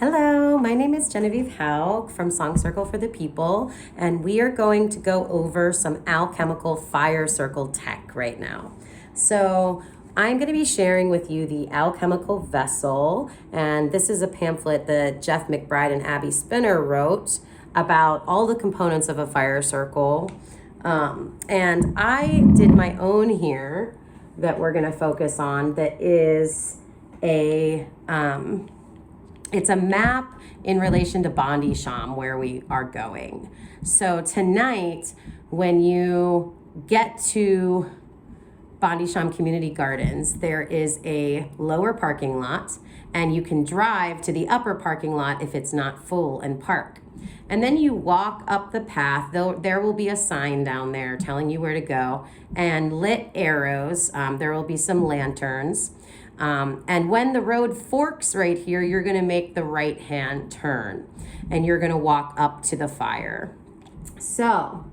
Hello, my name is Genevieve Haug from Song Circle for the People, and we are going to go over some alchemical fire circle tech right now. So I'm going to be sharing with you the alchemical vessel, and this is a pamphlet that Jeff McBride and Abby Spinner wrote about all the components of a fire circle. And I did my own here that we're going to focus on that is it's a map in relation to Bondi Sham where we are going. So tonight, when you get to Bondi Sham Community Gardens, there is a lower parking lot, and you can drive to the upper parking lot if it's not full and park. And then you walk up the path. There will be a sign down there telling you where to go, and lit arrows. There will be some lanterns. And when the road forks right here, you're going to make the right hand turn, and you're going to walk up to the fire. So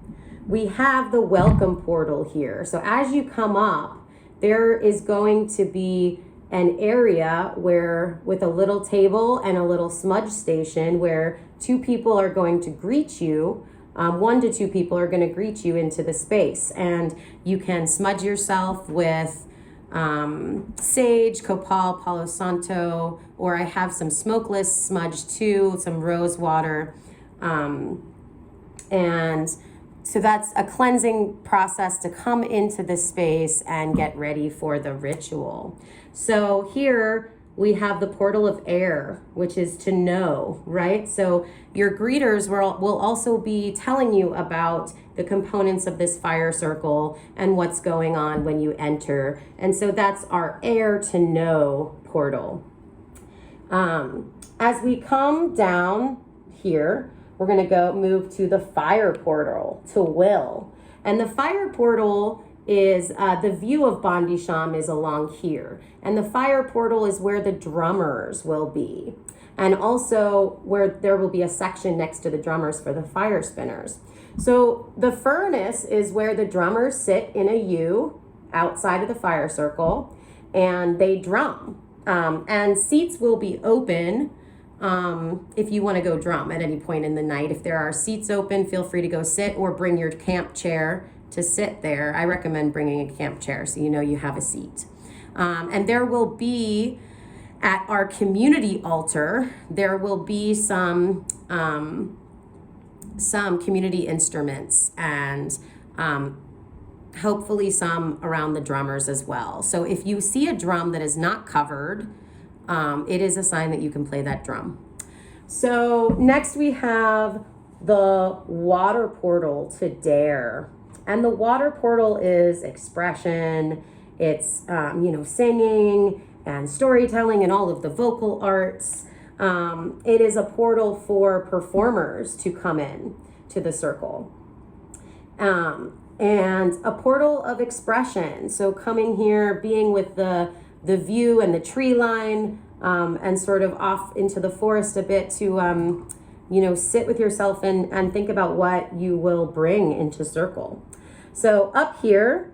we have the welcome portal here. So as you come up, there is going to be an area where with a little table and a little smudge station where two people are going to greet you. 1 to 2 people are going to greet you into the space, and you can smudge yourself with sage, copal, palo santo, or I have some smokeless smudge too, some rose water. And so that's a cleansing process to come into the space and get ready for the ritual. So here we have the portal of air, which is to know, right? So your greeters will also be telling you about the components of this fire circle and what's going on when you enter. And so that's our air to know portal. As we come down here, we're going to move to the fire portal to will. And the fire portal is the view of Bondi Sham is along here. And the fire portal is where the drummers will be. And also where there will be a section next to the drummers for the fire spinners. So the furnace is where the drummers sit in a U outside of the fire circle, and they drum. And seats will be open if you want to go drum at any point in the night. If there are seats open, feel free to go sit or bring your camp chair to sit there. I recommend bringing a camp chair so you know you have a seat. And there will be, at our community altar, there will be some community instruments and hopefully some around the drummers as well. So if you see a drum that is not covered, it is a sign that you can play that drum. So next we have the water portal to dare. And the water portal is expression, it's singing and storytelling and all of the vocal arts. It is a portal for performers to come in to the circle. And a portal of expression. So coming here, being with the view and the tree line, and sort of off into the forest a bit to, sit with yourself and think about what you will bring into circle. So up here,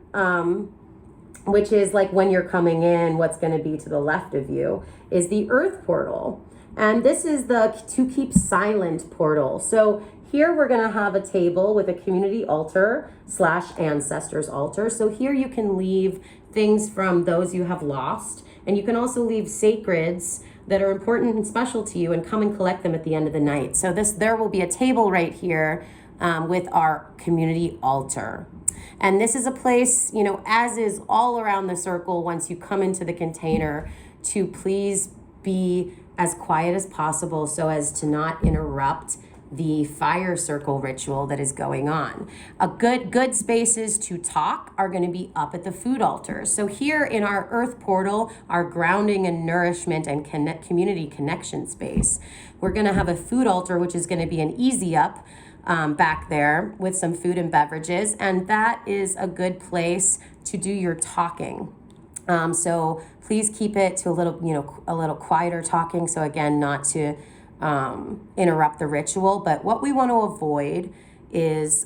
which is like when you're coming in, what's going to be to the left of you, is the earth portal. And this is the to keep silent portal. So here we're going to have a table with a community altar / ancestors altar. So here you can leave things from those you have lost. And you can also leave sacreds that are important and special to you and come and collect them at the end of the night. So there will be a table right here with our community altar. And this is a place, as is all around the circle, once you come into the container, to please be as quiet as possible so as to not interrupt the fire circle ritual that is going on. A good spaces to talk are going to be up at the food altar. So here in our earth portal, our grounding and nourishment and community connection space, we're going to have a food altar, which is going to be an easy up back there with some food and beverages, and that is a good place to do your talking. So please keep it to a little quieter talking. So again, not to interrupt the ritual, but what we want to avoid is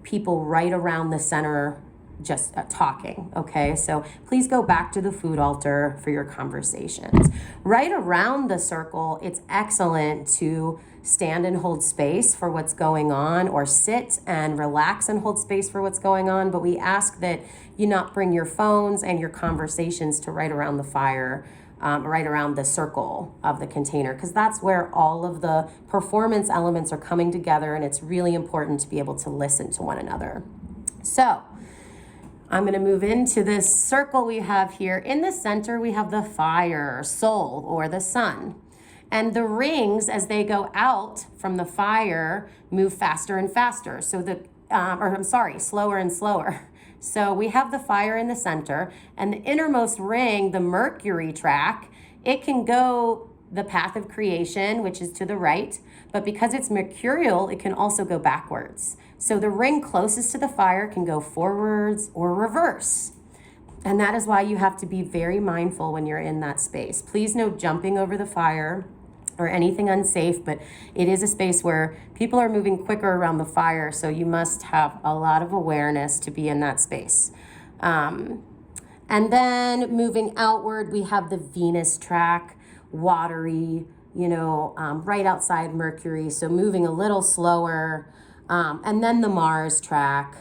people right around the center just talking, okay? So please go back to the food altar for your conversations. Right around the circle, it's excellent to stand and hold space for what's going on, or sit and relax and hold space for what's going on. But we ask that you not bring your phones and your conversations to right around the fire, right around the circle of the container, because that's where all of the performance elements are coming together, and it's really important to be able to listen to one another. So I'm going to move into this circle we have here. In the center, we have the fire, soul, or the sun. And the rings, as they go out from the fire, move faster and faster. So slower and slower. So we have the fire in the center, and the innermost ring, the Mercury track, it can go the path of creation, which is to the right, but because it's mercurial, it can also go backwards. So the ring closest to the fire can go forwards or reverse. And that is why you have to be very mindful when you're in that space. Please no jumping over the fire or anything unsafe, but it is a space where people are moving quicker around the fire, so you must have a lot of awareness to be in that space. And then moving outward, we have the Venus track, watery, right outside Mercury, so moving a little slower. And then the Mars track,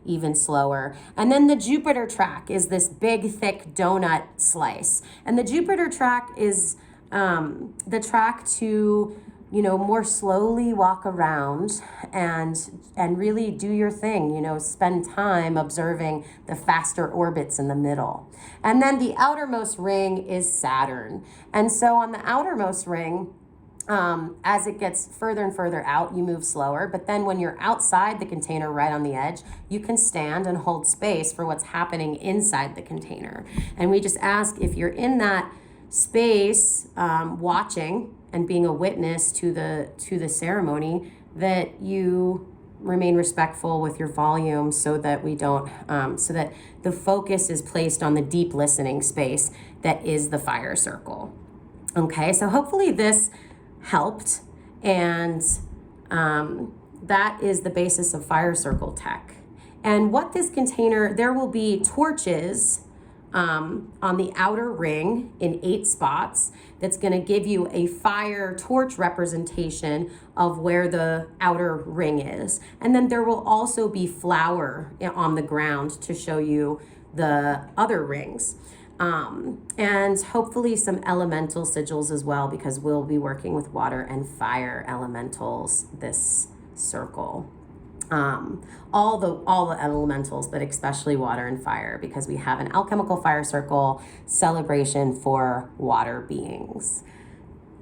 even slower. And then the Jupiter track is this big, thick donut slice. And the Jupiter track is the track to, more slowly walk around and really do your thing, spend time observing the faster orbits in the middle. And then the outermost ring is Saturn. And so on the outermost ring, as it gets further and further out, you move slower. But then when you're outside the container, right on the edge, you can stand and hold space for what's happening inside the container. And we just ask, if you're in that space, watching and being a witness to the ceremony, that you remain respectful with your volume, so that we don't, so that the focus is placed on the deep listening space that is the fire circle. Okay, so hopefully this helped, and that is the basis of fire circle tech. And what this container, there will be torches on the outer ring in 8 spots. That's going to give you a fire torch representation of where the outer ring is. And then there will also be flour on the ground to show you the other rings. And hopefully some elemental sigils as well, because we'll be working with water and fire elementals this circle. All the elementals, but especially water and fire, because we have an alchemical fire circle celebration for water beings.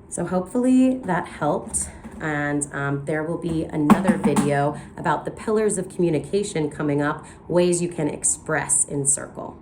So hopefully that helped. And there will be another video about the pillars of communication coming up, ways you can express in circle.